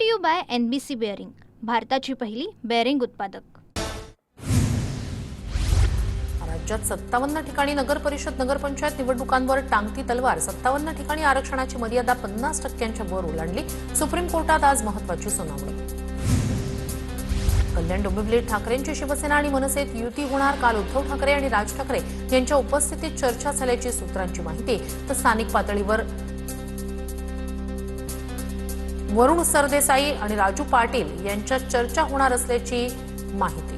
To you by NBC bearing, भारताची पहिली bearing उत्पादक। राज्यात 57 ठिकाणी नगर परिषद नगरपंचायत निवडणुकांवर टांगती तलवार। 57 ठिकाणी आरक्षणाची मर्यादा 50% वर ओलांडली। सुप्रीम कोर्टात आज महत्त्वाची सुनावणी। कल्याण डोंबिवलीत ठाकरेंची शिवसेना आणि मनसेत युती होणार। काल उद्धव ठाकरे आणि राज ठाकरे यांच्या उपस्थितीत चर्चा झाल्याची सूत्रांची माहिती। तर स्थानिक पातळीवर वरुण सरदेसाई आणि राजू पाटील यांच्यात चर्चा होणार असल्याची माहिती।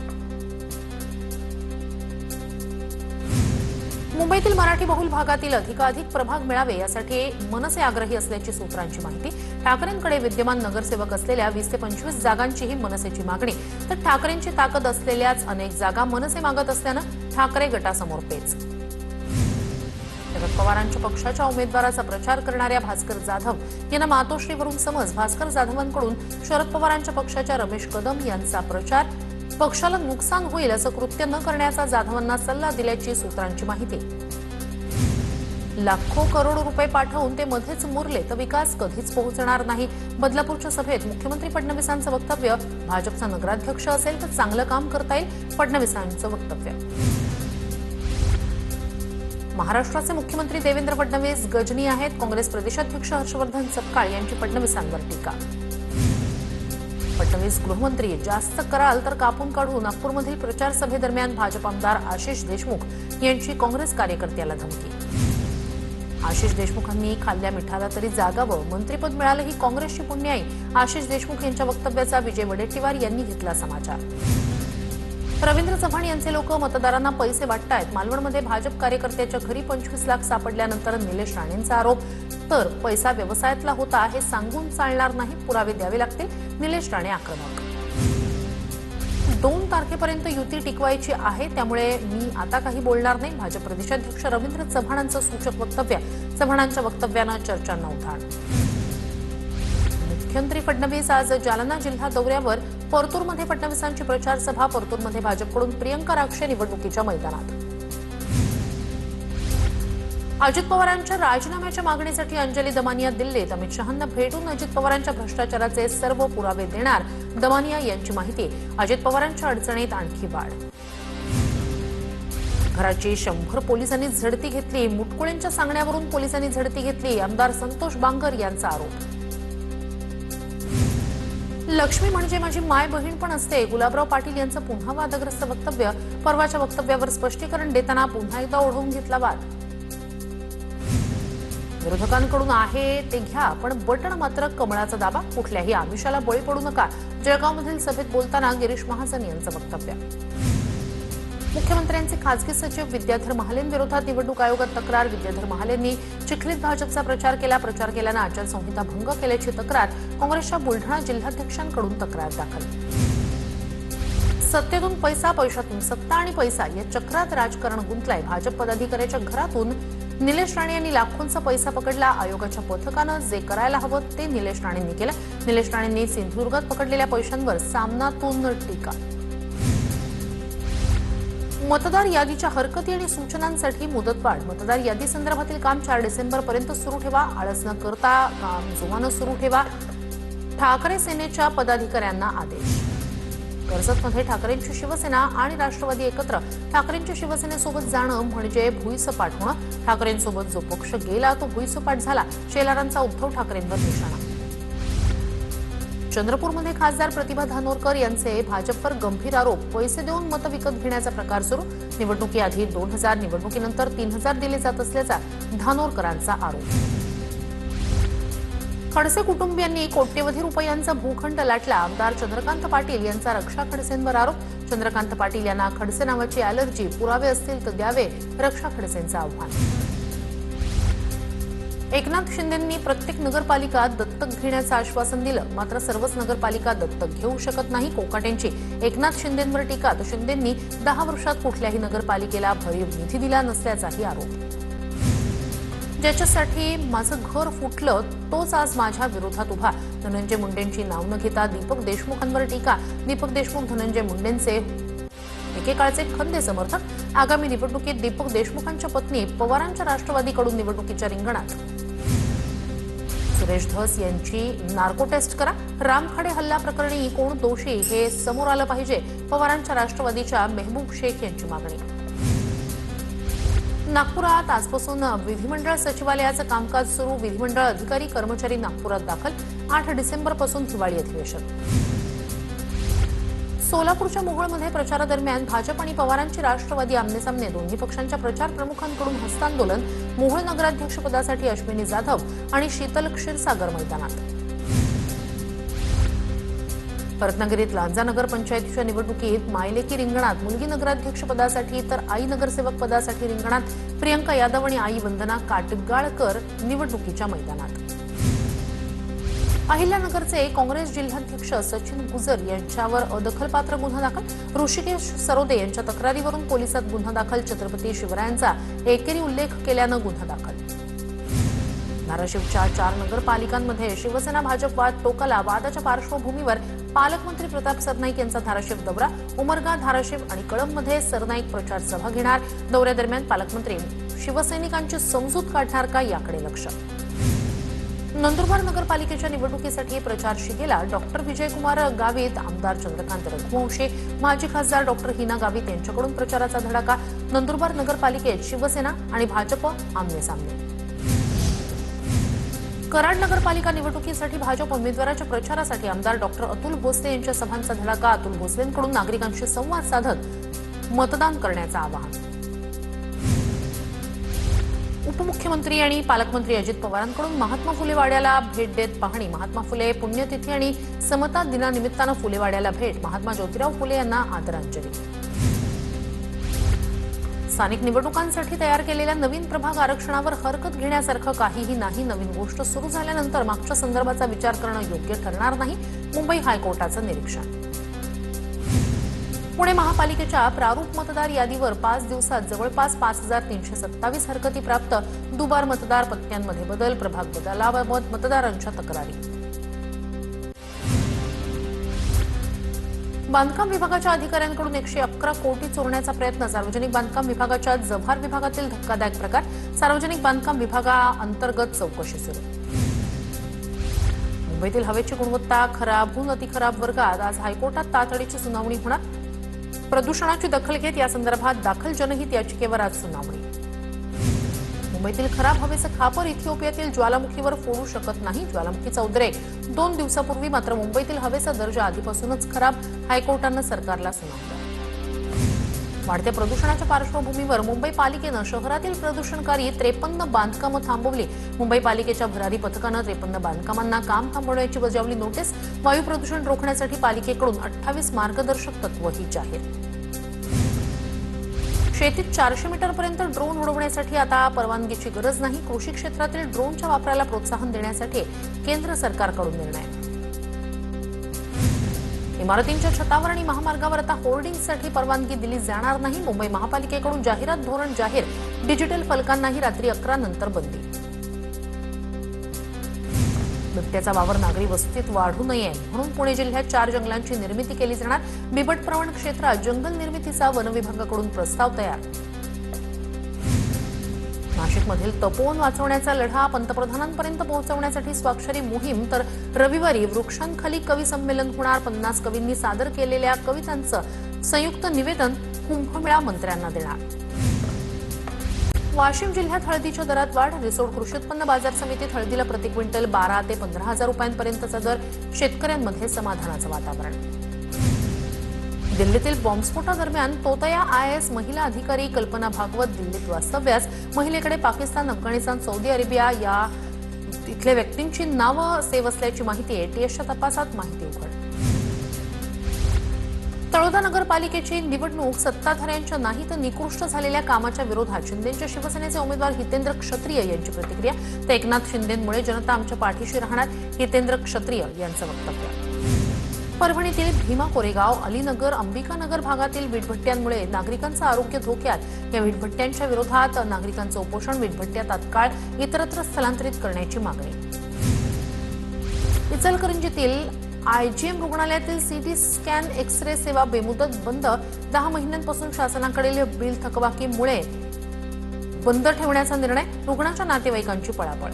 मुंबईतील मराठी बहुल भागातील अधिकाधिक प्रभाग मिळावे यासाठी मनसे आग्रही असल्याची सूत्रांची माहिती। ठाकरेंकडे विद्यमान नगरसेवक असलेल्या 20 ते 25 जागांचीही मनसेची मागणी। तर ठाकरेंची ताकद असलेल्याच अनेक जागा मनसे मागत असल्यानं ठाकरे गटासमोर पेच। शरद पवारांच्या पक्षाच्या उमेदवाराचा प्रचार करणाऱ्या भास्कर जाधव यांना मातोश्रीवरून समज। भास्कर जाधवांकडून शरद पवारांच्या पक्षाच्या रमेश कदम यांचा प्रचार। पक्षाला नुकसान होईल असं कृत्य न करण्याचा जाधवांना सल्ला दिल्याची सूत्रांची माहिती। लाखो करोड रुपये पाठवून ते मध्येच मुरले तर विकास कधीच पोहोचणार नाही। बदलापूरच्या सभेत मुख्यमंत्री फडणवीसांचं वक्तव्य। भाजपचा नगराध्यक्ष असेल तर चांगलं काम करता येईल, फडणवीसांचं वक्तव्य। महाराष्ट्राचे मुख्यमंत्री देवेंद्र फडणवीस गजनी आहेत। काँग्रेस प्रदेशाध्यक्ष हर्षवर्धन सपकाळ यांची फडणवीसांवर टीका। फडणवीस गृहमंत्री जास्त कराल तर कापून काढू। नागपूरमधील प्रचार सभेदरम्यान भाजप आमदार आशिष देशमुख यांची काँग्रेस कार्यकर्त्याला धमकी। आशिष देशमुखांनी खाल्ल्या मिठाला तरी जागावं, मंत्रिपद मिळालं ही काँग्रेसची पुण्याई। आशिष देशमुख यांच्या वक्तव्याचा विजय वडेट्टीवार यांनी घेतला समाचार। रवींद्र चव्हाण यांचे लोक मतदारांना पैसे वाटतायत। मालवणमध्ये भाजप कार्यकर्त्याच्या घरी 25 लाख सापडल्यानंतर निलेश राणेंचा आरोप। तर पैसा व्यवसायातला होता हे सांगून चालणार नाही, पुरावे द्यावे लागतील, निलेश राणे आक्रमक। 2 तारखेपर्यंत युती टिकवायची आहे, त्यामुळे मी आता काही बोलणार नाही। भाजप प्रदेशाध्यक्ष रवींद्र चव्हाणांचं सूचक वक्तव्य। चव्हाणांच्या वक्तव्यानं चर्चांना उधाण। मुख्यमंत्री फडणवीस आज जालना जिल्हा दौऱ्यावर। परतूरमध्ये फडणवीसांची प्रचार सभा। परतूरमध्ये भाजपकडून प्रियंका राक्षे निवडणुकीच्या मैदानात। अजित पवारांच्या राजीनाम्याच्या मागणीसाठी अंजली दमानिया दिल्लीत। अमित शहांना भेटून अजित पवारांच्या भ्रष्टाचाराचे सर्व पुरावे देणार, दमानिया यांची माहिती। अजित पवारांच्या अडचणीत आणखी वाढ। घराची 100 पोलिसांनी झडती घेतली। मुटकुळेंच्या सांगण्यावरून पोलिसांनी झडती घेतली, आमदार संतोष बांगर यांचा आरोप। लक्ष्मी म्हणजे माझी माय बहीण पण असते, गुलाबराव पाटील यांचं पुन्हा वादग्रस्त वक्तव्य। परवाच्या वक्तव्यावर स्पष्टीकरण देताना पुन्हा एकदा ओढवून घेतला वाद। विरोधकांकडून आहे ते घ्या, पण बटण मात्र कमळाचा दाबा, कुठल्याही आमिषाला बळी पडू नका। जळगावमधील सभेत बोलताना गिरीश महाजन यांचं वक्तव्य। मुख्यमंत्र्यांचे खासगी सचिव विद्याधर महालेंविरोधात निवडणूक आयोगात तक्रार। विद्याधर महालेंनी चिखलीत भाजपचा प्रचार केला। प्रचार केल्यानं आचारसंहिता भंग केल्याची तक्रार। काँग्रेसच्या बुलढाणा जिल्हाध्यक्षांकडून तक्रार दाखल। सत्तेतून पैसा, पैशातून सत्ता आणि पैसा या चक्रात राजकारण गुंतलाय। भाजप पदाधिकाऱ्याच्या घरातून निलेश राणे यांनी लाखोंचा पैसा पकडला। आयोगाच्या पथकानं जे करायला हवं ते निलेश राणेंनी केलं। निलेश राणेंनी सिंधुदुर्गात पकडलेल्या पैशांवर सामनातून टीका। मतदार यादीच्या हरकती आणि सूचनांसाठी मुदतवाढ। मतदार यादी संदर्भातील काम 4 डिसेंबरपर्यंत सुरू ठेवा। आळस न करता काम जोमानं सुरू ठेवा, ठाकरे सेनेच्या पदाधिकाऱ्यांना आदेश। कर्जतमध्ये ठाकरेंची शिवसेना आणि राष्ट्रवादी एकत्र। ठाकरेंच्या शिवसेनेसोबत जाणं म्हणजे भुईसपाट होणं। ठाकरेंसोबत जो पक्ष गेला तो भुईसपाट झाला, शेलारांचा उद्धव ठाकरेंवर निशाणा। चंद्रपूरमध्ये खासदार प्रतिभा धानोरकर यांचे भाजपवर गंभीर आरोप। पैसे देऊन मतं विकत घेण्याचा प्रकार सुरू। निवडणुकीआधी 2000, निवडणुकीनंतर 3000 दिले जात असल्याचा धानोरकरांचा आरोप। खडसे कुटुंबियांनी कोट्यवधी रुपयांचा भूखंड लाटला। आमदार चंद्रकांत पाटील यांचा रक्षा खडसेंवर आरोप। चंद्रकांत पाटील यांना खडसे नावाची अॅलर्जी, पुरावे असतील तर द्यावे, रक्षा खडसेंचं आव्हान। एकनाथ शिंदेंनी प्रत्येक नगरपालिका दत्तक घेण्याचं आश्वासन दिलं, मात्र सर्वच नगरपालिका दत्तक घेऊ शकत नाही। कोकाटेंची एकनाथ शिंदेंवर टीका। तर शिंदेंनी 10 वर्षात कुठल्याही नगरपालिकेला भरीव निधी दिला नसल्याचाही आरोप। ज्याच्यासाठी माझं घर फुटलं तोच आज माझ्या विरोधात उभा। धनंजय मुंडेंची नाव न घेता दीपक देशमुखांवर टीका। दीपक देशमुख धनंजय मुंडेंचे एकेकाळचे खंदे समर्थक। आगामी निवडणुकीत दीपक देशमुखांच्या पत्नी पवारांच्या राष्ट्रवादीकडून निवडणुकीच्या रिंगणात। सुरेश धस यांची नार्को टेस्ट करा. रामखाडे हल्ला प्रकरणी कोण दोषी हे समोर आलं पाहिजे. पवारांच्या राष्ट्रवादीच्या मेहबूब शेख यांची मागणी. नागपुरात आजपासून विधिमंडळ सचिवालयाचं कामकाज सुरू. विधिमंडळ अधिकारी कर्मचारी नागपुरात दाखल. 8 डिसेंबरपासून हिवाळी अधिवेशन. सोलापूरच्या मोहोळमध्ये प्रचारादरम्यान भाजप आणि पवारांची राष्ट्रवादी आमनेसामने. दोन्ही पक्षांच्या प्रचार प्रमुखांकडून हस्तांदोलन. मोहोळ नगराध्यक्षपदासाठी अश्विनी जाधव आणि शीतल क्षीरसागर मैदानात. रत्नागिरीत लांजा नगर पंचायतीच्या निवडणुकीत मायलेकी रिंगणात. मुलगी नगराध्यक्षपदासाठी तर आई नगरसेवक पदासाठी रिंगणात. प्रियंका यादव आणि आई वंदना काटगाळकर निवडणुकीच्या मैदानात. अहिल्यानगरचे काँग्रेस जिल्हाध्यक्ष सचिन गुजर यांच्यावर अदखलपात्र गुन्हा दाखल. ऋषिकेश सरोदे यांच्या तक्रारीवरून पोलिसात गुन्हा दाखल. छत्रपती शिवरायांचा एकेरी उल्लेख केल्यानं गुन्हा दाखल. धाराशिवच्या 4 नगरपालिकांमध्ये शिवसेना भाजप वाद टोकाला. वादाच्या पार्श्वभूमीवर पालकमंत्री प्रताप सरनाईक यांचा धाराशिव दौरा. उमरगा, धाराशिव आणि कळंबमध्ये सरनाईक प्रचार सभा घेणार. दौऱ्यादरम्यान पालकमंत्री शिवसैनिकांची समजूत काढणार का याकडे लक्ष. नंदुरबार नगरपालिकेच्या निवडणुकीसाठी प्रचार शिगेला. डॉक्टर विजयकुमार गावित, आमदार चंद्रकांत रघुवंशी, माजी खासदार डॉक्टर हिना गावित यांच्याकडून प्रचाराचा धडाका. नंदुरबार नगरपालिकेत शिवसेना आणि भाजप आमनेसामने. कराड नगरपालिका निवडणुकीसाठी भाजप उमेदवाराच्या प्रचारासाठी आमदार डॉक्टर अतुल भोसले यांच्या सभांचा धडाका. अतुल भोसलेंकडून नागरिकांशी संवाद साधत मतदान करण्याचं आवाहन. उपमुख्यमंत्री आणि पालकमंत्री अजित पवारांकडून महात्मा फुले वाड्याला भेट देत पाहणी. महात्मा फुले पुण्यतिथी आणि समता दिनानिमित्तानं फुले वाड्याला भेट. महात्मा ज्योतिराव फुले यांना आदरांजली. स्थानिक निवडणुकांसाठी तयार केलेल्या नवीन प्रभाग आरक्षणावर हरकत घेण्यासारखं काहीही नाही. नवीन गोष्ट सुरू झाल्यानंतर मागच्या संदर्भाचा विचार करणं योग्य ठरणार नाही. मुंबई हायकोर्टाचं निरीक्षण. पुणे महापालिकेच्या प्रारूप मतदार यादीवर 5 दिवसात जवळपास 5327 हरकती प्राप्त. दुबार मतदार पत्त्यांमध्ये बदल. प्रभाग बदलाबाबत मतदारांच्या तक्रारी. बांधकाम विभागाच्या अधिकाऱ्यांकडून 111 कोटी चोरण्याचा प्रयत्न. सार्वजनिक बांधकाम विभागाच्या जव्हार विभागातील धक्कादायक प्रकार. सार्वजनिक बांधकाम विभागाअंतर्गत चौकशी सुरू. मुंबईतील हवेची गुणवत्ता खराबहून अतिखराब वर्गात. आज हायकोर्टात तातडीची सुनावणी होणार. प्रदूषणाची दखल घेत या संदर्भात दाखल जनहित याचिकेवर आज सुनावणी. मुंबईतील खराब हवेचं खापर इथिओपियातील ज्वालामुखीवर फोडू शकत नाही. ज्वालामुखीचा उद्रेक 2 दिवसापूर्वी. मात्र मुंबईतील हवेचा दर्जा आधीपासूनच खराब. हायकोर्टानं सरकारला सुनावलं. वाढत्या प्रदूषणाच्या पार्श्वभूमीवर मुंबई पालिकेनं शहरातील प्रदूषणकारी 53 बांधकामं थांबवली. मुंबई पालिकेच्या भरारी पथकानं 53 बांधकामांना काम थांबवण्याची बजावली नोटीस. वायू प्रदूषण रोखण्यासाठी पालिकेकडून 28 मार्गदर्शक तत्वही जाहीर. शेतीत 400 मीटरपर्यंत ड्रोन उडवण्यासाठी आता परवानगीची गरज नाही. कृषी क्षेत्रातील ड्रोनच्या वापराला प्रोत्साहन देण्यासाठी केंद्र सरकारकडून निर्णय. इमारतींच्या छतावर आणि महामार्गावर आता होर्डिंगसाठी परवानगी दिली जाणार नाही. मुंबई महापालिकेकडून जाहिरात धोरण जाहीर. डिजिटल फलकांनाही रात्री 11 नंतर बंदी. बिबट्याचा वावर नागरी वस्तीत वाढू नये म्हणून पुणे जिल्ह्यात 4 जंगलांची निर्मिती केली जाणार. बिबटप्रवण क्षेत्रात जंगल निर्मितीचा वनविभागाकडून प्रस्ताव तयार. नाशिकमधील तपोवन वाचवण्याचा लढा पंतप्रधानांपर्यंत पोहोचवण्यासाठी स्वाक्षरी मोहीम. तर रविवारी वृक्षांखाली कवी संमेलन होणार. 50 कवींनी सादर केलेल्या कवितांचं संयुक्त निवेदन कुंभमेळा मंत्र्यांना देणार. वाशिम जिल्ह्यात हळदीच्या दरात वाढ. रिसोड कृषी उत्पन्न बाजार समितीत हळदीला प्रति क्विंटल 12 ते 15,000 रुपयांपर्यंतचा दर. शेतकऱ्यांमध्ये समाधानाचं वातावरण. दिल्लीतील बॉम्बस्फोटादरम्यान तोतया IAS महिला अधिकारी कल्पना भागवत दिल्लीत वास्तव्यास. महिलेकडे पाकिस्तान, अफगाणिस्तान, सौदी अरेबिया या इथल्या व्यक्तींची नावं सेव्ह असल्याची माहिती. ATSच्या तपासात माहिती उघड. तळोदा नगरपालिकेची निवडणूक सत्ताधाऱ्यांच्या नाही तर निकृष्ट झालेल्या कामाच्या विरोधात शिंदेच्या शिवसेनेचे उमेदवार हितेंद्र क्षत्रिय यांची प्रतिक्रिया. तर एकनाथ शिंदेंमुळे जनता आमच्या पाठीशी राहणार. हितेंद्र क्षत्रिय यांचं वक्तव्य. परभणीतील भीमा कोरेगाव, अलीनगर, अंबिकानगर भागातील वीटभट्ट्यांमुळे नागरिकांचं आरोग्य धोक्यात. या वीटभट्ट्यांच्या विरोधात नागरिकांचं उपोषण. वीटभट्ट्या तात्काळ इतरत्र स्थलांतरित करण्याची मागणी. इचलकरंजीतील IGM रुग्णालयातील CT स्कॅन एक्स-रे सेवा बेमुदत बंद. 10 महिन्यांपासून शासनाकडील बिल थकबाकीमुळे बंद ठेवण्याचा निर्णय. रुग्णाच्या नातेवाईकांची पळापळ.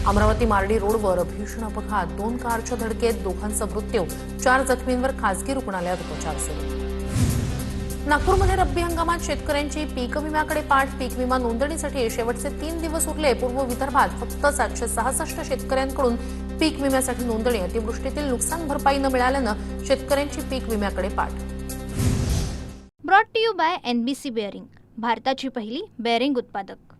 अमरावती मार्डी रोडवर भीषण अपघात, 2 कारच्या धडकेत दोघांचा मृत्यू, 4 जखमींवर खासगी रुग्णालयात उपचार सुरू. नागपूरमध्ये रब्बी हंगामात शेतकऱ्यांची पीक विम्याकडे पाठ. पीक विमा नोंदणीसाठी शेवटचे 3 दिवस उरले. पूर्व विदर्भात फक्त 766 शेतकऱ्यांकडून पीक विम्यासाठी नोंदणी. अतिवृष्टीतील नुकसान भरपाई न मिळाल्यानं शेतकऱ्यांची पीक विम्याकडे पाठ. Brought to you by NBC bearing, भारताची पहिली बेअरिंग उत्पादक.